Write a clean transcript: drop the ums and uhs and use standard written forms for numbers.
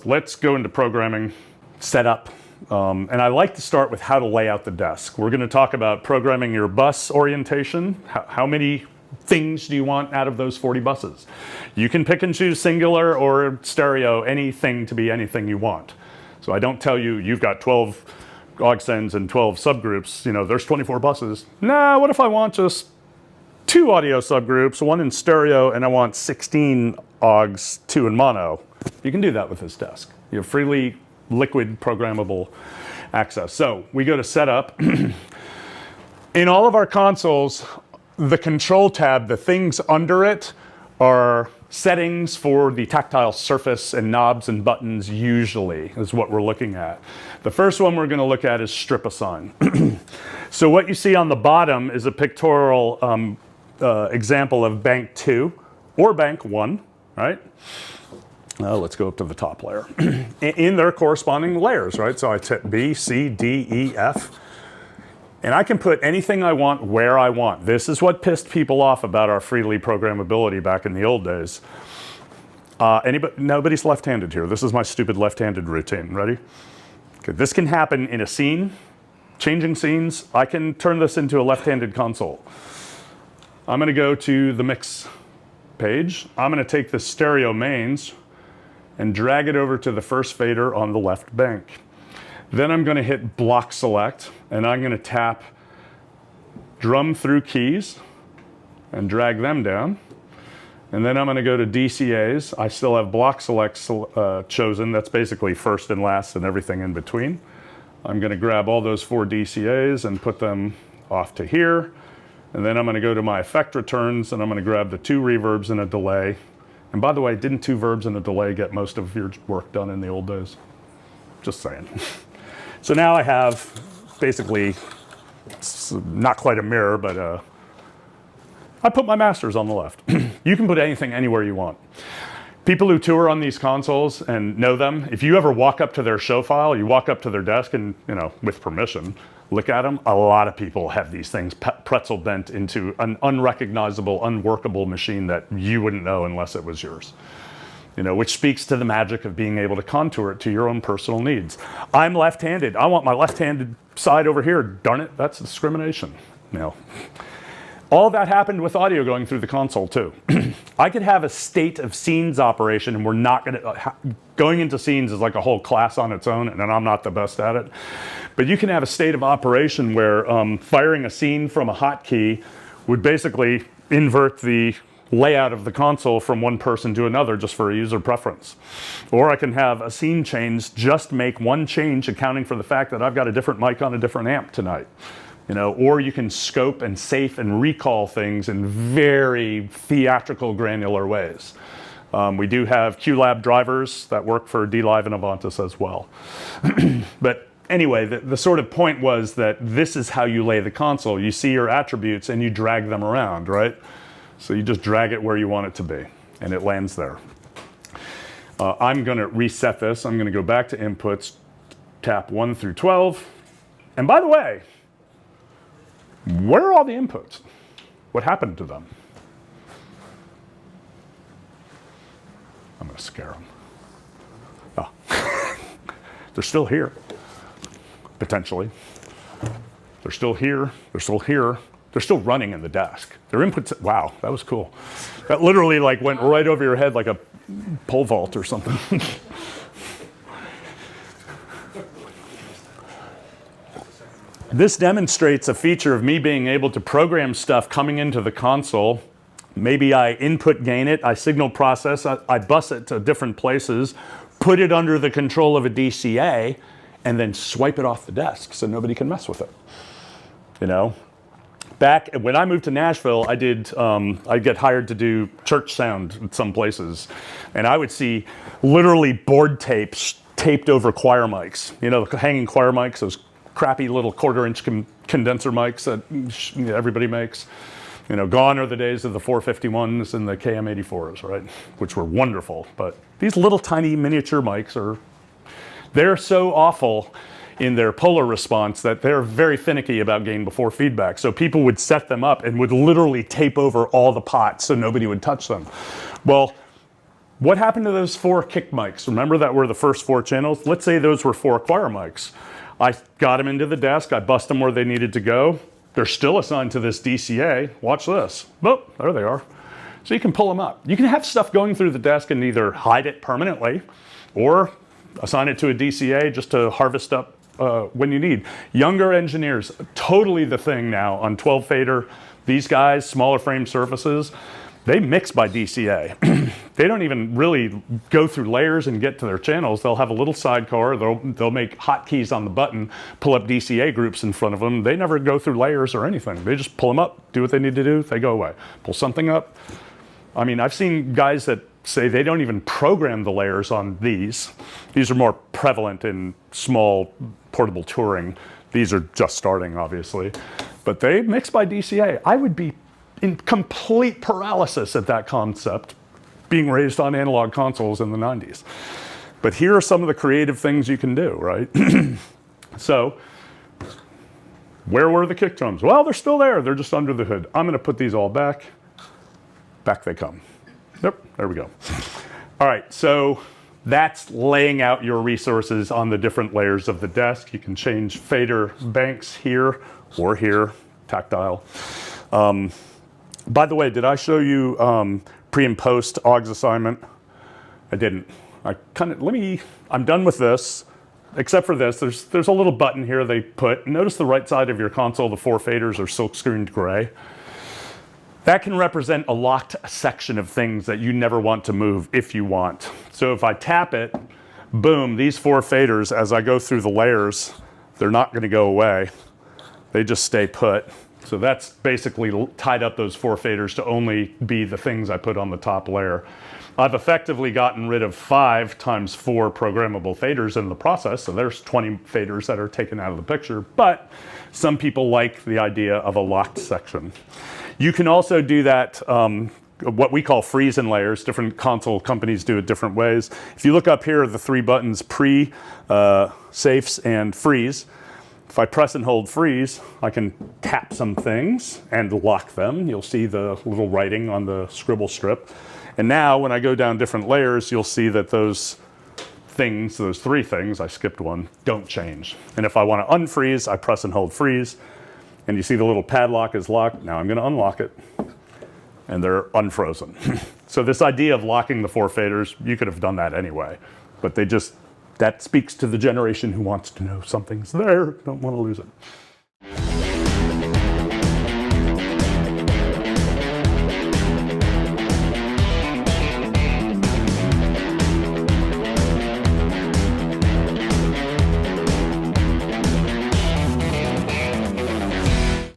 Let's go into programming setup. And I like to start with how to lay out the desk. We're going to talk about programming your bus orientation. How many things do you want out of those 40 buses? You can pick and choose singular or stereo, anything to be anything you want. So I don't tell you, you've got 12 aux sends and 12 subgroups, you know, there's 24 buses. Nah, what if I want just 2 audio subgroups, 1 in stereo, and I want 16 aux, 2 in mono? You can do that with this desk. You have freely liquid programmable access. So we go to setup. In all of our consoles, the control tab, the things under it are settings for the tactile surface, and knobs and buttons usually is what we're looking at. The first one we're going to look at is strip assign. So what you see on the bottom is a pictorial example of bank 2 or bank 1, right? Let's go up to the top layer. In their corresponding layers, right? So I tip B, C, D, E, F. And I can put anything I want where I want. This is what pissed people off about our freely programmability back in the old days. Nobody's left-handed here. This is my stupid left-handed routine. Ready? Okay, this can happen in a scene. Changing scenes, I can turn this into a left-handed console. I'm going to go to the mix page. I'm going to take the stereo mains and drag it over to the first fader on the left bank. Then I'm going to hit block select, and I'm going to tap drum through keys and drag them down. And then I'm going to go to DCAs. I still have block select chosen. That's basically first and last and everything in between. I'm going to grab all those 4 DCAs and put them off to here. And then I'm going to go to my effect returns, and I'm going to grab the 2 reverbs and a delay. And by the way, didn't 2 verbs and a delay get most of your work done in the old days? Just saying. So now I have basically, not quite a mirror, but I put my masters on the left. You can put anything anywhere you want. People who tour on these consoles and know them, if you ever walk up to their show file, you walk up to their desk and, you know, with permission, look at them, a lot of people have these things pretzel bent into an unrecognizable, unworkable machine that you wouldn't know unless it was yours. You know, which speaks to the magic of being able to contour it to your own personal needs. I'm left-handed. I want my left-handed side over here. Darn it, that's discrimination. You know, all that happened with audio going through the console too. I could have a state of scenes operation, and we're not going to, going into scenes is like a whole class on its own, and I'm not the best at it. But you can have a state of operation where firing a scene from a hotkey would basically invert the layout of the console from one person to another just for a user preference. Or I can have a scene change, just make one change accounting for the fact that I've got a different mic on a different amp tonight. You know, or you can scope and safe and recall things in very theatrical, granular ways. We do have QLab drivers that work for DLive and Avantis as well. But anyway, the sort of point was that this is how you lay the console. You see your attributes and you drag them around, right? So you just drag it where you want it to be, and it lands there. I'm going to reset this. I'm going to go back to inputs, tap 1 through 12. And by the way, where are all the inputs? What happened to them? I'm going to scare them. Oh. They're still here, potentially. They're still here. They're still here. They're still running in the desk. Their inputs, wow, that was cool. That literally like went right over your head like a pole vault or something. This demonstrates a feature of me being able to program stuff coming into the console. Maybe I input gain it, I signal process, I bus it to different places, put it under the control of a DCA, and then swipe it off the desk so nobody can mess with it. You know? Back when I moved to Nashville, I'd get hired to do church sound in some places, and I would see literally board tapes taped over choir mics. You know, the hanging choir mics, those crappy little quarter-inch condenser mics that everybody makes. You know, gone are the days of the 451s and the KM84s, right? Which were wonderful, but these little tiny miniature mics they're so awful in their polar response that they're very finicky about gain before feedback. So people would set them up and would literally tape over all the pots so nobody would touch them. Well, What happened to those 4 kick mics? Remember that were the first 4 channels? Let's say those were 4 choir mics. I got them into the desk, I bust them where they needed to go. They're still assigned to this DCA. Watch this. Boop, there they are. So you can pull them up. You can have stuff going through the desk and either hide it permanently or assign it to a DCA just to harvest up when you need. Younger engineers, totally the thing now on 12 fader. These guys, smaller frame surfaces, they mix by DCA. They don't even really go through layers and get to their channels. They'll have a little sidecar, they'll make hotkeys on the button, pull up DCA groups in front of them. They never go through layers or anything. They just pull them up, do what they need to do, they go away. Pull something up. I mean, I've seen guys that say they don't even program the layers on these. These are more prevalent in small portable touring. These are just starting, obviously. But they mix by DCA. I would be in complete paralysis at that concept, being raised on analog consoles in the 90s. But here are some of the creative things you can do, right? So, where were the kick drums? Well, they're still there. They're just under the hood. I'm going to put these all back. Back they come. Yep, there we go. All right, so that's laying out your resources on the different layers of the desk. You can change fader banks here or here, tactile. By the way, did I show you pre and post AUX assignment? I didn't. I'm done with this, except for this. There's a little button here they put. Notice the right side of your console, the 4 faders are silk screened gray. That can represent a locked section of things that you never want to move if you want. So if I tap it, boom, these 4 faders, as I go through the layers, they're not going to go away. They just stay put. So that's basically tied up those 4 faders to only be the things I put on the top layer. I've effectively gotten rid of 5 times 4 programmable faders in the process, so there's 20 faders that are taken out of the picture, but some people like the idea of a locked section. You can also do that, what we call freeze in layers. Different console companies do it different ways. If you look up here, the 3 buttons, pre, safes, and freeze. If I press and hold freeze, I can tap some things and lock them. You'll see the little writing on the scribble strip. And now when I go down different layers, you'll see that those things, those 3 things, I skipped one, don't change. And if I want to unfreeze, I press and hold freeze. And you see the little padlock is locked. Now I'm going to unlock it. And they're unfrozen. So this idea of locking the 4 faders, you could have done that anyway. But that speaks to the generation who wants to know something's there, don't want to lose it.